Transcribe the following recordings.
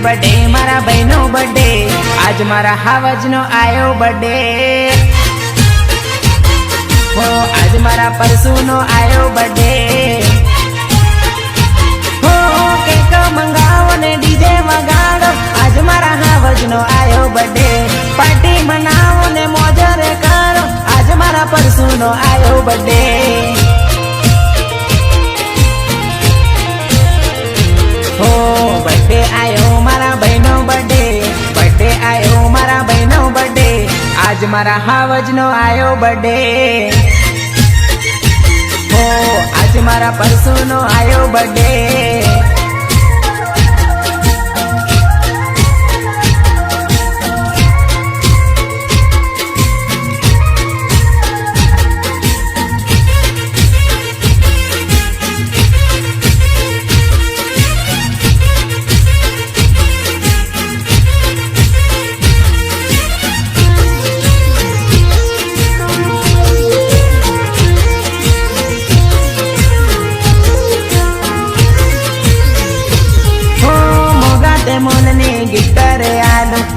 birthday मारा बहनो birthday आज मारा हावज नो आयो बर्थडे हो आज मारा परसू नो आयो बर्थडे हो केक मंगावो ने डीजे वगाड़ो आज मारा हावज नो आयो बर्थडे पार्टी मनावो ने मौज करो आज मारा परसू नो आयो बर्थडे हो बर्थडे आयो मारा बहनो बर्थडे आयो मारा बहनो बर्थडे आज मारा हावज नो आयो बर्थडे हो आज मारा परसू नो आयो बर्थडे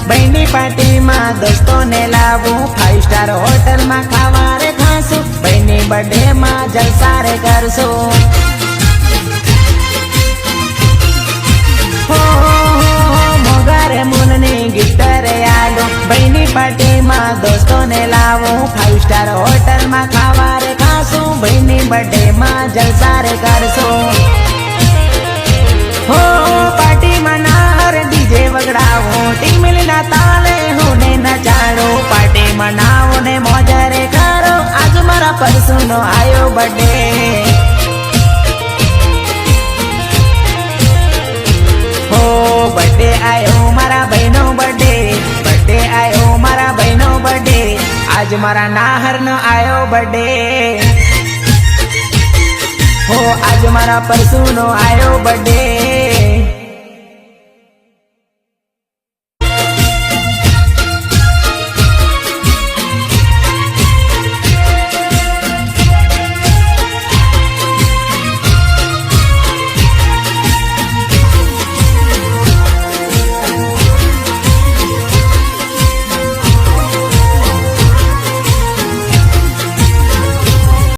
बहनी पार्टी में दोस्तों ने लावू 5 स्टार होटल में खावा रे खासू बहनी बर्थडे में जलसा रे करसू हो मोगारे मुननी गिफ्ट रे आलो बहनी पार्टी में दोस्तों ने लावू 5 स्टार होटल में खावा रे खासू बहनी बर्थडे में जलसा रे करसू हो पार्टी मना रे डीजे वगड़ावो टीम मिलना ताले होने नचाड़ो पार्टी मनाओ ने मौज रे करो आज मारा परसू नो आयो बर्थडे हो बर्थडे आयो मारा बहनो बर्थडे आयो मारा बहनो बर्थडे आज मारा नाहर नो आयो बर्थडे हो आज मारा परसू नो आयो बर्थडे